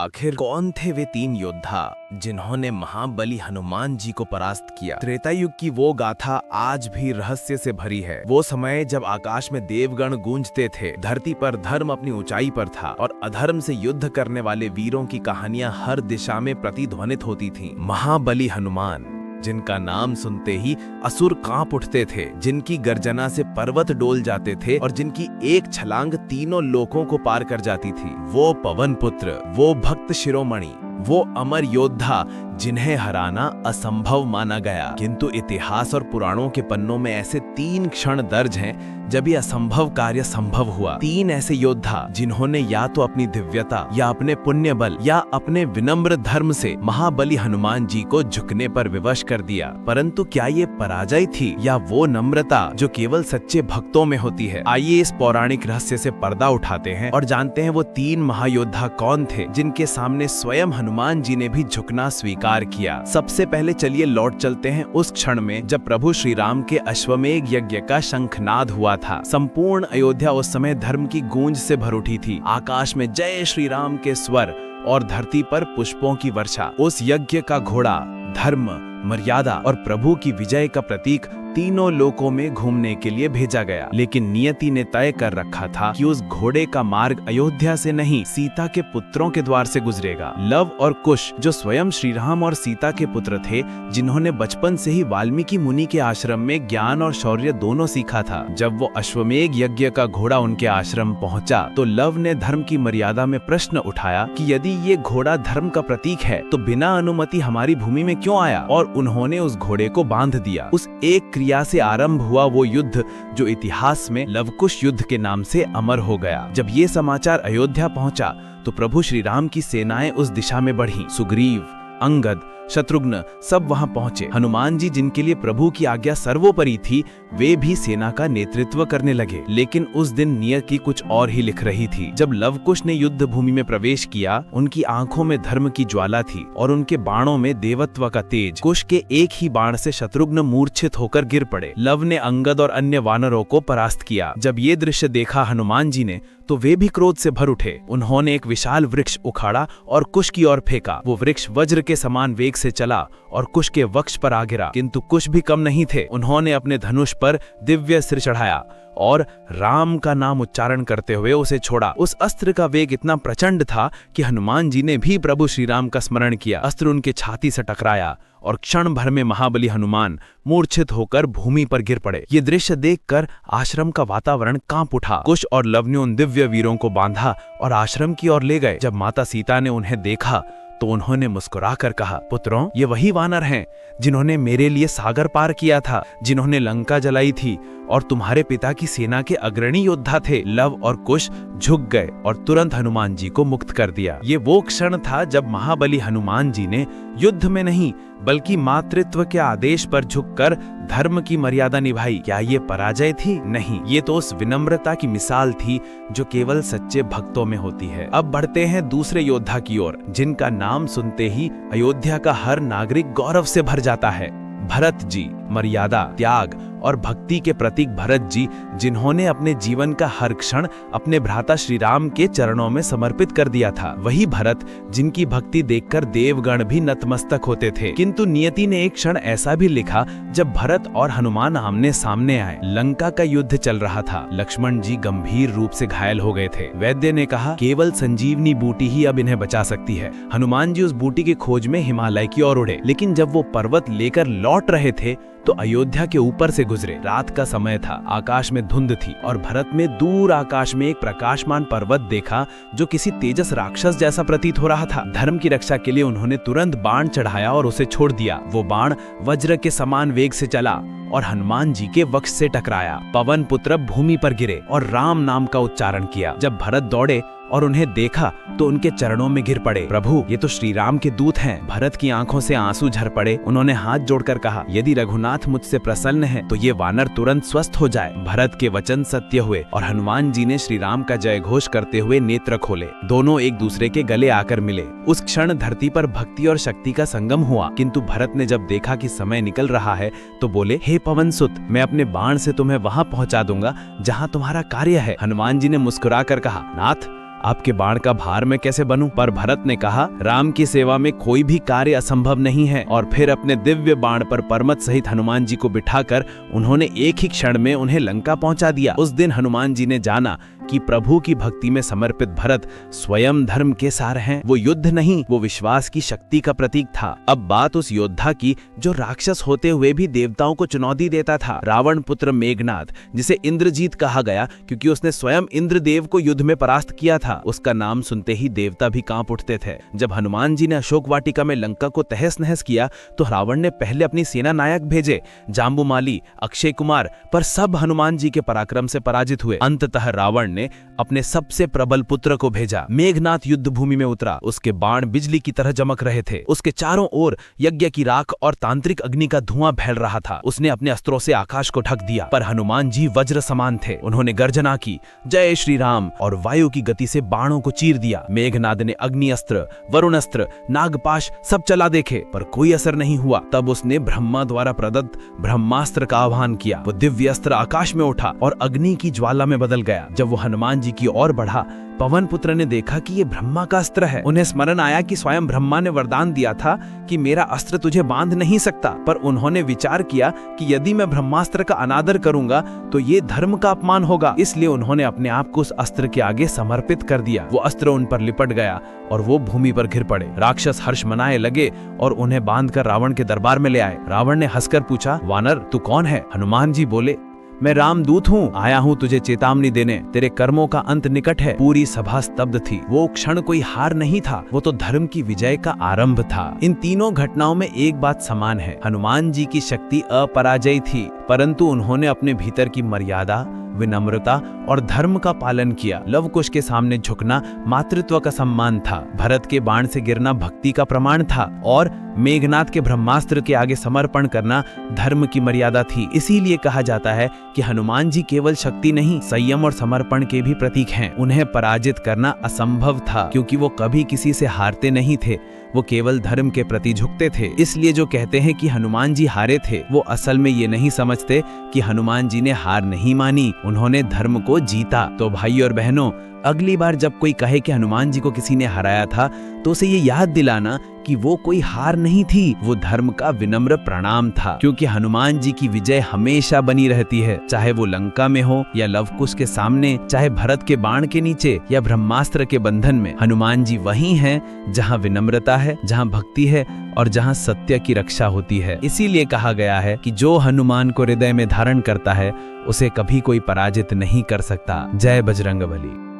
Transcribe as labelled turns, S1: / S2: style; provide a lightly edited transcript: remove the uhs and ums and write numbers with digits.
S1: आखिर कौन थे वे तीन योद्धा जिन्होंने महाबली हनुमान जी को परास्त किया। त्रेता युग की वो गाथा आज भी रहस्य से भरी है। वो समय जब आकाश में देवगण गूंजते थे, धरती पर धर्म अपनी ऊंचाई पर था और अधर्म से युद्ध करने वाले वीरों की कहानियां हर दिशा में प्रतिध्वनित होती थीं। महाबली हनुमान, जिनका नाम सुनते ही असुर कांप उठते थे, जिनकी गर्जना से पर्वत डोल जाते थे और जिनकी एक छलांग तीनों लोकों को पार कर जाती थी। वो पवन पुत्र, वो भक्त शिरोमणि, वो अमर योद्धा जिन्हें हराना असंभव माना गया। किंतु इतिहास और पुराणों के पन्नों में ऐसे तीन क्षण दर्ज हैं जब ये असंभव कार्य संभव हुआ। तीन ऐसे योद्धा जिन्होंने या तो अपनी दिव्यता या अपने पुण्य बल या अपने विनम्र धर्म से महाबली हनुमान जी को झुकने पर विवश कर दिया। परंतु क्या ये पराजय थी या वो नम्रता जो केवल सच्चे भक्तों में होती है? आइए इस पौराणिक रहस्य से पर्दा उठाते हैं और जानते हैं वो तीन महायोद्धा कौन थे जिनके सामने स्वयं हनुमान जी ने भी झुकना स्वीकार किया। सबसे पहले चलिए लौट चलते हैं उस क्षण में जब प्रभु श्री राम के अश्वमेध यज्ञ का शंखनाद हुआ था। संपूर्ण अयोध्या उस समय धर्म की गूंज से भर उठी थी। आकाश में जय श्री राम के स्वर और धरती पर पुष्पों की वर्षा। उस यज्ञ का घोड़ा धर्म, मर्यादा और प्रभु की विजय का प्रतीक तीनों लोकों में घूमने के लिए भेजा गया। लेकिन नियति ने तय कर रखा था कि उस घोड़े का मार्ग अयोध्या से नहीं, सीता के पुत्रों के द्वार से गुजरेगा। लव और कुश, जो स्वयं श्री राम और सीता के पुत्र थे, जिन्होंने बचपन से ही वाल्मीकि मुनि के आश्रम में ज्ञान और शौर्य दोनों सीखा था। जब वो अश्वमेध यज्ञ का घोड़ा उनके आश्रम पहुंचा तो लव ने धर्म की मर्यादा में प्रश्न उठाया कि यदि ये घोड़ा धर्म का प्रतीक है तो बिना अनुमति हमारी भूमि में क्यों आया? और उन्होंने उस घोड़े को बांध दिया। उस एक क्रिया से आरंभ हुआ वो युद्ध जो इतिहास में लवकुश युद्ध के नाम से अमर हो गया। जब ये समाचार अयोध्या पहुंचा तो प्रभु श्री राम की सेनाएं उस दिशा में बढ़ीं। सुग्रीव, अंगद, शत्रुघ्न सब वहां पहुंचे। हनुमान जी, जिनके लिए प्रभु की आज्ञा सर्वोपरि थी, वे भी सेना का नेतृत्व करने लगे। लेकिन उस दिन नियति कुछ और ही लिख रही थी। जब लवकुश ने युद्ध भूमि में प्रवेश किया, उनकी आंखों में धर्म की ज्वाला थी और उनके बाणों में देवत्व का तेज। कुश के एक ही बाण से शत्रुघ्न मूर्छित होकर गिर पड़े। लव ने अंगद और अन्य वानरों को परास्त किया। जब ये दृश्य देखा हनुमान जी ने तो वे भी क्रोध से भर उठे। उन्होंने एक विशाल वृक्ष उखाड़ा और कुश की ओर फेंका। वो वृक्ष वज्र के समान वेग से चला और कुश के वक्ष पर आ गिरा। किंतु कुश भी कम नहीं थे। उन्होंने अपने धनुष पर दिव्य सिर चढ़ाया और राम का नाम उच्चारण करते हुए उसे छोड़ा। उस अस्त्र का वेग इतना प्रचंड था कि हनुमान जी ने भी प्रभु श्री राम का स्मरण किया। अस्त्र उनके छाती से टकराया और क्षण भर में महाबली हनुमान मूर्छित होकर भूमि पर गिर पड़े। ये दृश्य देखकर आश्रम का वातावरण कांप उठा। कुश और लव ने उन दिव्य वीरों को बांधा और आश्रम की ओर ले गए। जब माता सीता ने उन्हें देखा तो उन्होंने मुस्कुराकर कहा, पुत्रों, ये वही वानर हैं जिन्होंने मेरे लिए सागर पार किया था, जिन्होंने लंका जलाई थी और तुम्हारे पिता की सेना के अग्रणी योद्धा थे। लव और कुश झुक गए और तुरंत हनुमान जी को मुक्त कर दिया। ये वो क्षण था जब महाबली हनुमान जी ने युद्ध में नहीं बल्कि मातृत्व के आदेश पर झुककर धर्म की मर्यादा निभाई। क्या ये पराजय थी? नहीं, ये तो उस विनम्रता की मिसाल थी जो केवल सच्चे भक्तों में होती है। अब बढ़ते हैं दूसरे योद्धा की ओर, जिनका नाम सुनते ही अयोध्या का हर नागरिक गौरव से भर जाता है। भरत जी, मर्यादा, त्याग और भक्ति के प्रतीक भरत जी, जिन्होंने अपने जीवन का हर क्षण अपने भ्राता श्री राम के चरणों में समर्पित कर दिया था। वही भरत जिनकी भक्ति देखकर देवगण भी नतमस्तक होते थे। किंतु नियति ने एक क्षण ऐसा भी लिखा जब भरत और हनुमान आमने सामने आए। लंका का युद्ध चल रहा था। लक्ष्मण जी गंभीर रूप से घायल हो गए थे। वैद्य ने कहा, केवल संजीवनी बूटी ही अब इन्हें बचा सकती है। हनुमान जी उस बूटी की खोज में हिमालय की ओर उड़े। लेकिन जब वो पर्वत लेकर लौट रहे थे तो अयोध्या के ऊपर से गुजरे। रात का समय था, आकाश में धुंध थी और भरत में दूर आकाश में एक प्रकाशमान पर्वत देखा जो किसी तेजस राक्षस जैसा प्रतीत हो रहा था। धर्म की रक्षा के लिए उन्होंने तुरंत बाण चढ़ाया और उसे छोड़ दिया। वो बाण वज्र के समान वेग से चला और हनुमान जी के वक्ष से टकराया। पवन पुत्र भूमि पर गिरे और राम नाम का उच्चारण किया। जब भरत दौड़े और उन्हें देखा तो उनके चरणों में गिर पड़े। प्रभु, ये तो श्री राम के दूत हैं। भरत की आंखों से आंसू झर पड़े। उन्होंने हाथ जोड़कर कहा, यदि रघुनाथ मुझसे प्रसन्न है तो ये वानर तुरंत स्वस्थ हो जाए। भरत के वचन सत्य हुए और हनुमान जी ने श्री राम का जय घोष करते हुए नेत्र खोले। दोनों एक दूसरे के गले आकर मिले। उस क्षण धरती पर भक्ति और शक्ति का संगम हुआ। किंतु भरत ने जब देखा कि समय निकल रहा है तो बोले, हे पवन सुत, मैं अपने बाण से तुम्हें वहां पहुंचा दूंगा जहां तुम्हारा कार्य है। हनुमान जी ने मुस्कुरा कर कहा, नाथ, आपके बाण का भार मैं कैसे बनूं? पर भरत ने कहा, राम की सेवा में कोई भी कार्य असंभव नहीं है। और फिर अपने दिव्य बाण पर परमत सहित हनुमान जी को बिठाकर उन्होंने एक ही क्षण में उन्हें लंका पहुंचा दिया। उस दिन हनुमान जी ने जाना कि प्रभु की भक्ति में समर्पित भरत स्वयं धर्म के सार हैं। वो युद्ध नहीं, वो विश्वास की शक्ति का प्रतीक था। अब बात उस योद्धा की जो राक्षस होते हुए भी देवताओं को चुनौती देता था, रावण पुत्र मेघनाद, जिसे इंद्रजीत कहा गया क्योंकि उसने स्वयं इंद्रदेव को युद्ध में परास्त किया था। उसका नाम सुनते ही देवता भी कांप उठते थे। जब हनुमान जी ने अशोक वाटिका में लंका को तहस नहस किया तो रावण ने पहले अपनी सेना नायक भेजे, जाम्बुमाली, अक्षय कुमार, पर सब हनुमान जी के पराक्रम से पराजित हुए। अंततः रावण ने अपने सबसे प्रबल पुत्र को भेजा। मेघनाथ युद्ध भूमि में उतरा। उसके बाण बिजली की तरह चमक रहे थे। उसके चारों ओर यज्ञ की राख और तांत्रिक अग्नि का धुआं फैल रहा था। उसने अपने अस्त्रों से आकाश को ढक दिया, पर हनुमान जी वज्र समान थे। उन्होंने गर्जना की, जय श्री राम, और वायु की गति से बाणों को चीर दिया। मेघनाद ने अग्नि अस्त्र, वरुण अस्त्र, नागपाश सब चला देखे, पर कोई असर नहीं हुआ। तब उसने ब्रह्मा द्वारा प्रदत्त ब्रह्मास्त्र का आह्वान किया। वो दिव्य अस्त्र आकाश में उठा और अग्नि की ज्वाला में बदल गया। जब वो हनुमान जी की ओर बढ़ा, पवन पुत्र ने देखा कि ये ब्रह्मा का अस्त्र है। उन्हें स्मरण आया कि स्वयं ब्रह्मा ने वरदान दिया था कि मेरा अस्त्र तुझे बांध नहीं सकता। पर उन्होंने विचार किया कि यदि मैं ब्रह्मास्त्र का अनादर करूंगा तो ये धर्म का अपमान होगा। इसलिए उन्होंने अपने आप को उस अस्त्र के आगे समर्पित कर दिया। वो अस्त्र उन पर लिपट गया और वो भूमि पर गिर पड़े। राक्षस हर्ष मनाए लगे और उन्हें बांधकर रावण के दरबार में ले आए। रावण ने हंसकर पूछा, वानर तू कौन है? हनुमान जी बोले, मैं रामदूत हूँ, आया हूँ तुझे चेतावनी देने। तेरे कर्मों का अंत निकट है। पूरी सभा स्तब्ध थी। वो क्षण कोई हार नहीं था, वो तो धर्म की विजय का आरंभ था। इन तीनों घटनाओं में एक बात समान है, हनुमान जी की शक्ति अपराजयी थी, परंतु उन्होंने अपने भीतर की मर्यादा, विनम्रता और धर्म का पालन किया। लव कुश के सामने झुकना मातृत्व का सम्मान था। भरत के बाण से गिरना भक्ति का प्रमाण था और मेघनाद के ब्रह्मास्त्र के आगे समर्पण करना धर्म की मर्यादा थी। इसीलिए कहा जाता है कि हनुमान जी केवल शक्ति नहीं, संयम और समर्पण के भी प्रतीक हैं। उन्हें पराजित करना असंभव था क्योंकि वो कभी किसी से हारते नहीं थे, वो केवल धर्म के प्रति झुकते थे। इसलिए जो कहते हैं कि हनुमान जी हारे थे, वो असल में ये नहीं समझते कि हनुमान जी ने हार नहीं मानी, उन्होंने धर्म को जीता। तो भाई और बहनों, अगली बार जब कोई कहे कि हनुमान जी को किसी ने हराया था, तो उसे ये याद दिलाना कि वो कोई हार नहीं थी, वो धर्म का विनम्र प्रणाम था। क्योंकि हनुमान जी की विजय हमेशा बनी रहती है, चाहे वो लंका में हो या लवकुश के सामने, चाहे भरत के बाण के नीचे या ब्रह्मास्त्र के बंधन में। हनुमान जी वही हैं जहाँ विनम्रता है, जहाँ भक्ति है और जहाँ सत्य की रक्षा होती है। इसीलिए कहा गया है कि जो हनुमान को हृदय में धारण करता है, उसे कभी कोई पराजित नहीं कर सकता। जय बजरंगबली।